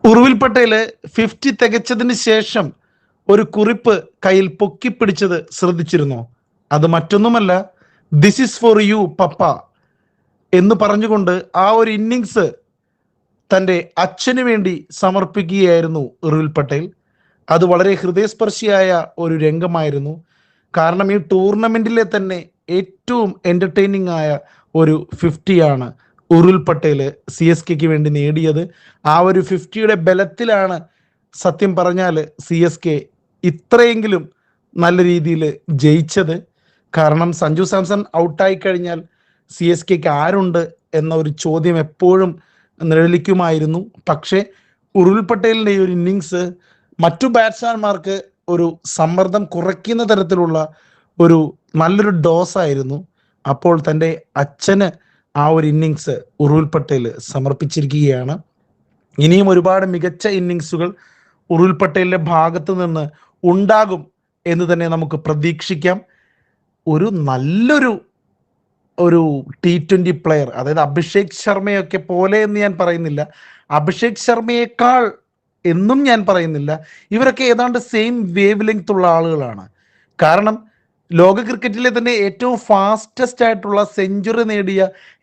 ഉർവിൽ പട്ടേല് 50 തികച്ചതിന് ശേഷം ഒരു കുറിപ്പ് കയ്യിൽ പൊക്കിപ്പിടിച്ചത് ശ്രദ്ധിച്ചിരുന്നോ? അത് മറ്റൊന്നുമല്ല, ദിസ് ഈസ് ഫോർ യു പപ്പ എന്ന് പറഞ്ഞുകൊണ്ട് ആ ഒരു ഇന്നിങ്സ് തൻ്റെ അച്ഛന് വേണ്ടി സമർപ്പിക്കുകയായിരുന്നു ഉർവിൽ പട്ടേൽ. അത് വളരെ ഹൃദയസ്പർശിയായ ഒരു രംഗമായിരുന്നു. കാരണം ഈ ടൂർണമെന്റിലെ തന്നെ ഏറ്റവും എന്റർടൈനിങ് ആയ ഒരു 50 ഉറുൽ പട്ടേൽ CSKക്ക് വേണ്ടി നേടിയത്. ആ ഒരു 50യുടെ ബലത്തിലാണ് സത്യം പറഞ്ഞാൽ CSK ഇത്രയെങ്കിലും നല്ല രീതിയിൽ ജയിച്ചത്. കാരണം സഞ്ജു സാംസൺ ഔട്ടായി കഴിഞ്ഞാൽ CSKക്ക് ആരുണ്ട് എന്ന ഒരു ചോദ്യം എപ്പോഴും നിഴലിക്കുമായിരുന്നു. പക്ഷേ ഉറുൽ പട്ടേലിൻ്റെ ഈ ഒരു ഇന്നിങ്സ് മറ്റു ബാറ്റ്സ്മാൻമാർക്ക് ഒരു സമ്മർദ്ദം കുറയ്ക്കുന്ന തരത്തിലുള്ള ഒരു നല്ലൊരു ഡോസ് ആയിരുന്നു. അപ്പോൾ തൻ്റെ അച്ഛന് ആ ഒരു ഇന്നിങ്സ് ഉറുൽ പട്ടേൽ സമർപ്പിച്ചിരിക്കുകയാണ്. ഇനിയും ഒരുപാട് മികച്ച ഇന്നിങ്സുകൾ ഉറുൽ പട്ടേലിന്റെ ഭാഗത്ത് നിന്ന് ഉണ്ടാകും എന്ന് തന്നെ നമുക്ക് പ്രതീക്ഷിക്കാം. ഒരു നല്ലൊരു T20 പ്ലെയർ, അതായത് അഭിഷേക് ശർമ്മയൊക്കെ പോലെ എന്ന് ഞാൻ പറയുന്നില്ല, അഭിഷേക് ശർമ്മയേക്കാൾ എന്നും ഞാൻ പറയുന്നില്ല, ഇവരൊക്കെ ഏതാണ്ട് സെയിം വേവ് ലെങ്ത് ഉള്ള ആളുകളാണ്. കാരണം ലോക ക്രിക്കറ്റിലെ തന്നെ ഏറ്റവും ഫാസ്റ്റസ്റ്റ് ആയിട്ടുള്ള സെഞ്ചുറി നേടിയ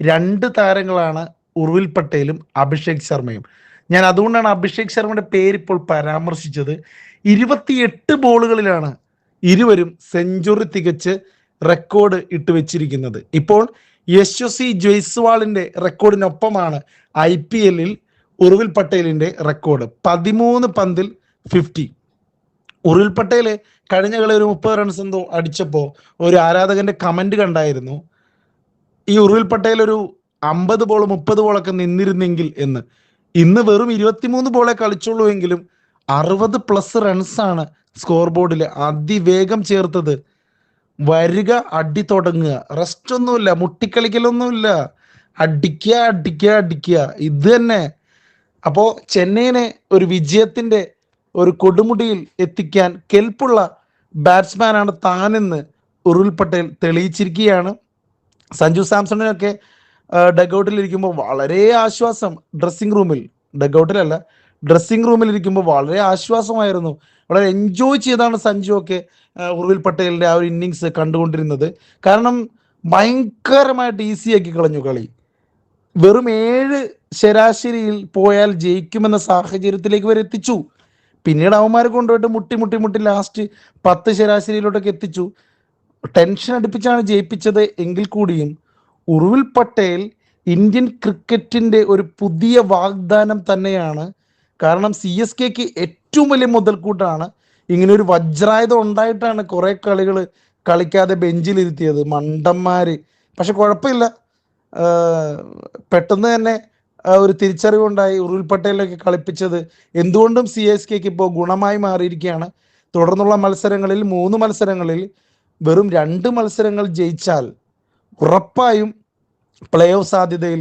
2 താരങ്ങളാണ് ഉർവിൽ പട്ടേലും അഭിഷേക് ശർമ്മയും. ഞാൻ അതുകൊണ്ടാണ് അഭിഷേക് ശർമ്മയുടെ പേര് ഇപ്പോൾ പരാമർശിച്ചത്. 28 ബോളുകളിലാണ് ഇരുവരും സെഞ്ചുറി തികച്ച് റെക്കോർഡ് ഇട്ട് വെച്ചിരിക്കുന്നത്. ഇപ്പോൾ യശസ്വി ജയ്സ്വാളിന്റെ റെക്കോർഡിനൊപ്പമാണ് IPL ഉർവിൽ പട്ടേലിന്റെ റെക്കോർഡ്. 13 പന്തിൽ 50. ഉർവിൽ പട്ടേൽ കഴിഞ്ഞ കളി ഒരു 30 റൺസ് എന്തോ അടിച്ചപ്പോൾ ഒരു ആരാധകന്റെ കമന്റ് കണ്ടായിരുന്നു, ഈ ഉർവിൽ പട്ടേൽ ഒരു 50 ബോൾ 30 ബോളൊക്കെ നിന്നിരുന്നെങ്കിൽ എന്ന്. ഇന്ന് വെറും 23 ബോളെ കളിച്ചുള്ളൂ എങ്കിലും 60+ റൺസാണ് സ്കോർ ബോർഡിൽ അതിവേഗം ചേർത്തത്. വരിക, അടി തുടങ്ങുക, റെസ്റ്റ് ഒന്നുമില്ല, മുട്ടിക്കളിക്കലൊന്നുമില്ല, അടിക്കുക അടിക്കുക അടിക്കുക, ഇത് തന്നെ. അപ്പോൾ ചെന്നൈയിനെ ഒരു വിജയത്തിന്റെ ഒരു കൊടുമുടിയിൽ എത്തിക്കാൻ കെൽപ്പുള്ള ബാറ്റ്സ്മാനാണ് താനെന്ന് ഉർവിൽ പട്ടേൽ തെളിയിച്ചിരിക്കുകയാണ്. സഞ്ജു സാംസണിനൊക്കെ ഡഗൌട്ടിൽ ഇരിക്കുമ്പോൾ വളരെ ആശ്വാസം, ഡ്രസ്സിംഗ് റൂമിൽ ഇരിക്കുമ്പോൾ വളരെ ആശ്വാസമായിരുന്നു. വളരെ എൻജോയ് ചെയ്താണ് സഞ്ജു ഒക്കെ ഉർവിൽ പട്ടേലിന്റെ ആ ഒരു ഇന്നിങ്സ് കണ്ടുകൊണ്ടിരുന്നത്. കാരണം ഭയങ്കരമായിട്ട് ഈസിയാക്കി കളഞ്ഞു കളി. വെറും 7 ശരാശരിയിൽ പോയാൽ ജയിക്കുമെന്ന സാഹചര്യത്തിലേക്ക് വരെ എത്തിച്ചു. പിന്നീട് അവന്മാരെ കൊണ്ടുപോയിട്ട് മുട്ടി ലാസ്റ്റ് 10 ശരാശരിയിലോട്ടൊക്കെ എത്തിച്ചു. ടെൻഷൻ അടുപ്പിച്ചാണ് ജയിപ്പിച്ചത്. എങ്കിൽ കൂടിയും ഉർവിൽ പട്ടേൽ ഇന്ത്യൻ ക്രിക്കറ്റിന്റെ ഒരു പുതിയ വാഗ്ദാനം തന്നെയാണ്. കാരണം CSKക്ക് ഏറ്റവും വലിയ മുതൽക്കൂട്ടാണ്. ഇങ്ങനെ ഒരു വജ്രായുധം ഉണ്ടായിട്ടാണ് കുറെ കളികൾ കളിക്കാതെ ബെഞ്ചിലിരുത്തിയത് മണ്ടന്മാര്. പക്ഷെ കുഴപ്പമില്ല, പെട്ടെന്ന് തന്നെ ഒരു തിരിച്ചറിവുണ്ടായി. ഉർവിൽ പട്ടേലിലൊക്കെ കളിപ്പിച്ചത് എന്തുകൊണ്ടും CSKക്ക് ഇപ്പോൾ ഗുണമായി മാറിയിരിക്കുകയാണ്. തുടർന്നുള്ള മത്സരങ്ങളിൽ 3 മത്സരങ്ങളിൽ വെറും 2 മത്സരങ്ങൾ ജയിച്ചാൽ ഉറപ്പായും പ്ലേ ഓഫ് സാധ്യതയിൽ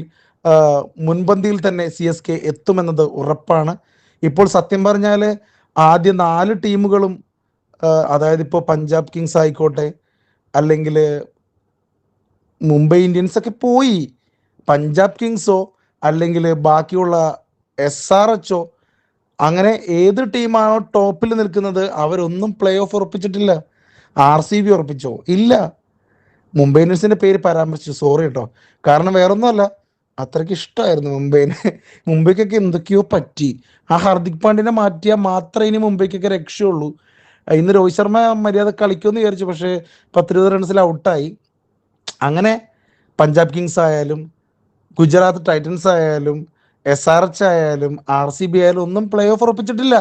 മുൻപന്തിയിൽ തന്നെ CSK എത്തുമെന്നത് ഉറപ്പാണ്. ഇപ്പോൾ സത്യം പറഞ്ഞാൽ ആദ്യ 4 ടീമുകളും, അതായത് ഇപ്പോൾ പഞ്ചാബ് കിങ്സ് ആയിക്കോട്ടെ, അല്ലെങ്കിൽ മുംബൈ ഇന്ത്യൻസ് ഒക്കെ പോയി, പഞ്ചാബ് കിങ്സോ അല്ലെങ്കിൽ ബാക്കിയുള്ള SRHോ, അങ്ങനെ ഏത് ടീമാണോ ടോപ്പിൽ നിൽക്കുന്നത് അവരൊന്നും പ്ലേ ഓഫ് ഉറപ്പിച്ചിട്ടില്ല. RCB ഉറപ്പിച്ചോ? ഇല്ല. മുംബൈ ഇന്ത്യൻസിന്റെ പേര് പരാമർശിച്ചു, സോറി കേട്ടോ. കാരണം വേറൊന്നുമല്ല, അത്രയ്ക്ക് ഇഷ്ടമായിരുന്നു മുംബൈനെ. മുംബൈക്കൊക്കെ എന്തൊക്കെയോ പറ്റി. ആ ഹാർദിക് പാണ്ഡ്യനെ മാറ്റിയാൽ മാത്രമേ ഇനി മുംബൈക്കൊക്കെ രക്ഷയുള്ളൂ. ഇന്ന് രോഹിത് ശർമ്മ മര്യാദ കളിക്കുമെന്ന് വിചാരിച്ചു, പക്ഷേ 10-20 റൺസിൽ ഔട്ടായി. അങ്ങനെ പഞ്ചാബ് കിങ്സ് ആയാലും ഗുജറാത്ത് ടൈറ്റൻസ് ആയാലും SRH ആയാലും RCB ആയാലും ഒന്നും പ്ലേ ഓഫ് ഉറപ്പിച്ചിട്ടില്ല.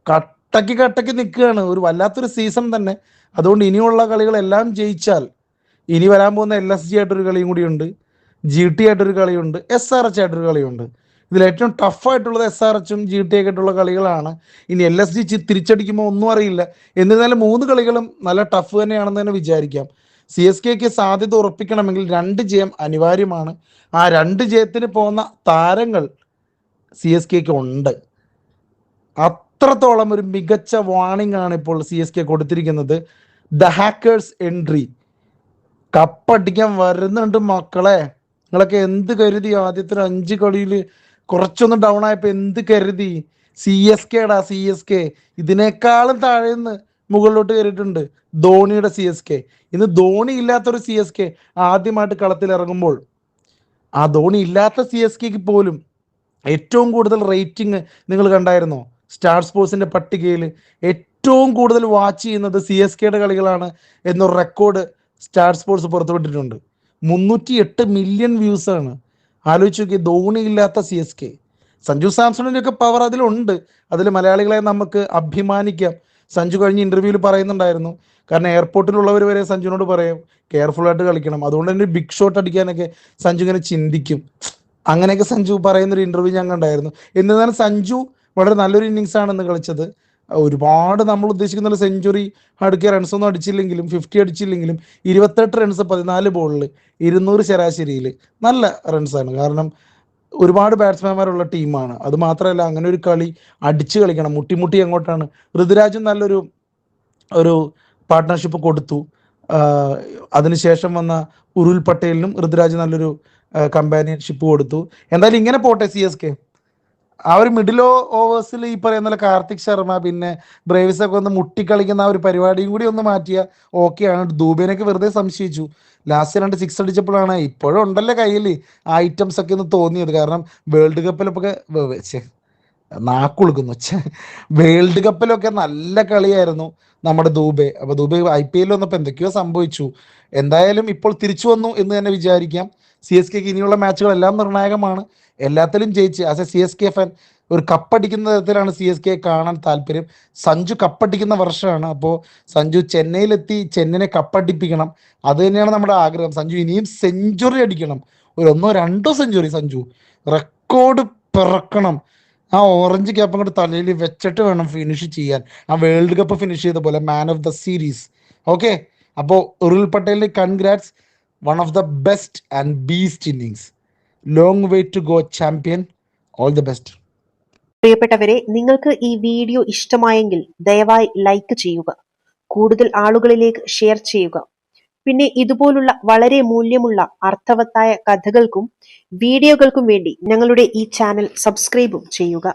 കട്ടക്ക് നിൽക്കുകയാണ്. ഒരു വല്ലാത്തൊരു സീസൺ തന്നെ. അതുകൊണ്ട് ഇനിയുള്ള കളികളെല്ലാം ജയിച്ചാൽ ഇനി വരാൻ പോകുന്ന LSG ആയിട്ടൊരു കളിയും കൂടിയുണ്ട്, GT ആയിട്ടൊരു കളിയുണ്ട്, SRH ആയിട്ടൊരു കളിയുണ്ട്. ഇതിൽ ഏറ്റവും ടഫായിട്ടുള്ളത് SRHും GT ഒക്കെ ആയിട്ടുള്ള കളികളാണ്. ഇനി LSG തിരിച്ചടിക്കുമ്പോൾ ഒന്നും അറിയില്ല. എന്നിരുന്നാലും 3 കളികളും നല്ല ടഫ് തന്നെയാണെന്ന് തന്നെ വിചാരിക്കാം. CSKക്ക് സാധ്യത ഉറപ്പിക്കണമെങ്കിൽ 2 ജയം അനിവാര്യമാണ്. ആ 2 ജയത്തിന് പോകുന്ന താരങ്ങൾ CSKക്ക് ഉണ്ട്. അത്രത്തോളം ഒരു മികച്ച വാണിംഗ് ആണ് ഇപ്പോൾ CSK കൊടുത്തിരിക്കുന്നത്. ദ ഹാക്കേഴ്സ് എൻട്രി കപ്പടിക്കാൻ വരുന്നുണ്ട് മക്കളെ. നിങ്ങളൊക്കെ എന്ത് കരുതി ആദ്യത്തെ 5 കളിയിൽ കുറച്ചൊന്ന് ഡൗൺ ആയപ്പോൾ എന്ത് കരുതി? CSK ഇതിനേക്കാളും താഴെ നിന്ന് മുകളിലോട്ട് കയറിയിട്ടുണ്ട് ധോണിയുടെ CSK. ഇന്ന് ധോണി ഇല്ലാത്തൊരു CSK ആദ്യമായിട്ട് കളത്തിൽ ഇറങ്ങുമ്പോൾ ആ ധോണി ഇല്ലാത്ത CSKക്ക് പോലും ഏറ്റവും കൂടുതൽ റേറ്റിംഗ് നിങ്ങൾ കണ്ടായിരുന്നോ? സ്റ്റാർ സ്പോർട്സിന്റെ പട്ടികയിൽ ഏറ്റവും കൂടുതൽ വാച്ച് ചെയ്യുന്നത് CSKയുടെ കളികളാണ് എന്നൊരു റെക്കോർഡ് സ്റ്റാർ സ്പോർട്സ് പുറത്തുവിട്ടിട്ടുണ്ട്. 308 മില്യൺ വ്യൂസ് ആണ്. ആലോചിച്ച് നോക്കി, ധോണി ഇല്ലാത്ത CSK. സഞ്ജു സാംസണിന്റെ ഒക്കെ പവർ അതിലുണ്ട്. അതിൽ മലയാളികളെ നമുക്ക് അഭിമാനിക്കാം. സഞ്ജു കഴിഞ്ഞ ഇന്റർവ്യൂവിൽ പറയുന്നുണ്ടായിരുന്നു, കാരണം എയർപോർട്ടിലുള്ളവർ വരെ സഞ്ജുവിനോട് പറയും കെയർഫുൾ ആയിട്ട് കളിക്കണം, അതുകൊണ്ട് തന്നെ ബിഗ് ഷോട്ട് അടിക്കാനൊക്കെ സഞ്ജു ഇങ്ങനെ ചിന്തിക്കും. അങ്ങനെയൊക്കെ സഞ്ജു പറയുന്നൊരു ഇന്റർവ്യൂ ഞാൻ കണ്ടായിരുന്നു. എന്നിരുന്നാലും സഞ്ജു വളരെ നല്ലൊരു ഇന്നിങ്സ് ആണെന്ന് കളിച്ചത്. ഒരുപാട് നമ്മൾ ഉദ്ദേശിക്കുന്ന സെഞ്ചുറി അടുക്കിയ റൺസ് ഒന്നും അടിച്ചില്ലെങ്കിലും 50 അടിച്ചില്ലെങ്കിലും 28 റൺസ് 14 ബോളിൽ 200 ശരാശരിയിൽ നല്ല റൺസാണ്. കാരണം ഒരുപാട് ബാറ്റ്സ്മാൻമാരുള്ള ടീമാണ്. അത് മാത്രമല്ല, അങ്ങനെ ഒരു കളി അടിച്ചു കളിക്കണം. മുട്ടി എങ്ങോട്ടാണ്? ഋതുരാജും ഒരു പാർട്ട്ണർഷിപ്പ് കൊടുത്തു. അതിനുശേഷം വന്ന ഉരുൾ പട്ടേലിനും ഋതുരാജ് നല്ലൊരു കമ്പാനിയൻഷിപ്പ് കൊടുത്തു. എന്തായാലും ഇങ്ങനെ പോട്ടെ CSK. ആ ഒരു മിഡിൽ ഓവേഴ്സിൽ ഈ പറയുന്ന കാർത്തിക് ശർമ്മ പിന്നെ ബ്രേവിസ് ഒക്കെ ഒന്ന് മുട്ടിക്കളിക്കുന്ന ആ ഒരു പരിപാടിയും കൂടി ഒന്ന് മാറ്റിയ ഓക്കെയാണ്. ദൂബേനൊക്കെ വെറുതെ സംശയിച്ചു. ലാസ്റ്റ് 2 6 അടിച്ചപ്പോഴാണ് ഇപ്പോഴും ഉണ്ടല്ലോ കയ്യിൽ ആ ഐറ്റംസ് ഒക്കെ ഒന്ന് തോന്നിയത്. കാരണം വേൾഡ് കപ്പിലൊക്കെ നാക്കുളുക്കുന്നു. വേൾഡ് കപ്പിലൊക്കെ നല്ല കളിയായിരുന്നു നമ്മുടെ ദൂബെ. അപ്പൊ ദൂബെ IPL വന്നപ്പോൾ എന്തൊക്കെയോ സംഭവിച്ചു. എന്തായാലും ഇപ്പോൾ തിരിച്ചു വന്നു എന്ന് തന്നെ വിചാരിക്കാം. CSKക്ക് ഇനിയുള്ള മാച്ചുകളെല്ലാം നിർണായകമാണ്. എല്ലാത്തിലും ജയിച്ച് ആസ് എ CSK ഫാൻ ഒരു കപ്പടിക്കുന്ന തരത്തിലാണ് CSK കാണാൻ താല്പര്യം. സഞ്ജു കപ്പടിക്കുന്ന വർഷമാണ്. അപ്പോൾ സഞ്ജു ചെന്നൈയിലെത്തി ചെന്നൈനെ കപ്പടിപ്പിക്കണം. അത് തന്നെയാണ് നമ്മുടെ ആഗ്രഹം. സഞ്ജു ഇനിയും സെഞ്ചുറി അടിക്കണം. ഒരു 1-2 സെഞ്ചുറി സഞ്ജു റെക്കോർഡ് പിറക്കണം. ആ ഓറഞ്ച് ക്യാപ്പ് അങ്ങോട്ട് തലയിൽ വെച്ചിട്ട് വേണം ഫിനിഷ് ചെയ്യാൻ. ആ വേൾഡ് കപ്പ് ഫിനിഷ് ചെയ്ത പോലെ man of the series. Okay, അപ്പോൾ ഉരുൾ പട്ടേലിന് congrats. One of the best and beast innings. Long way to go champion. All the best. പ്രിയപ്പെട്ടവരെ, നിങ്ങൾക്ക് ഈ വീഡിയോ ഇഷ്ടമായെങ്കിൽ ദയവായി ലൈക്ക് ചെയ്യുക, കൂടുതൽ ആളുകളിലേക്ക് ഷെയർ ചെയ്യുക. പിന്നെ ഇതുപോലുള്ള വളരെ മൂല്യമുള്ള അർത്ഥവത്തായ കഥകൾക്കും വീഡിയോകൾക്കും വേണ്ടി ഞങ്ങളുടെ ഈ ചാനൽ സബ്സ്ക്രൈബും ചെയ്യുക.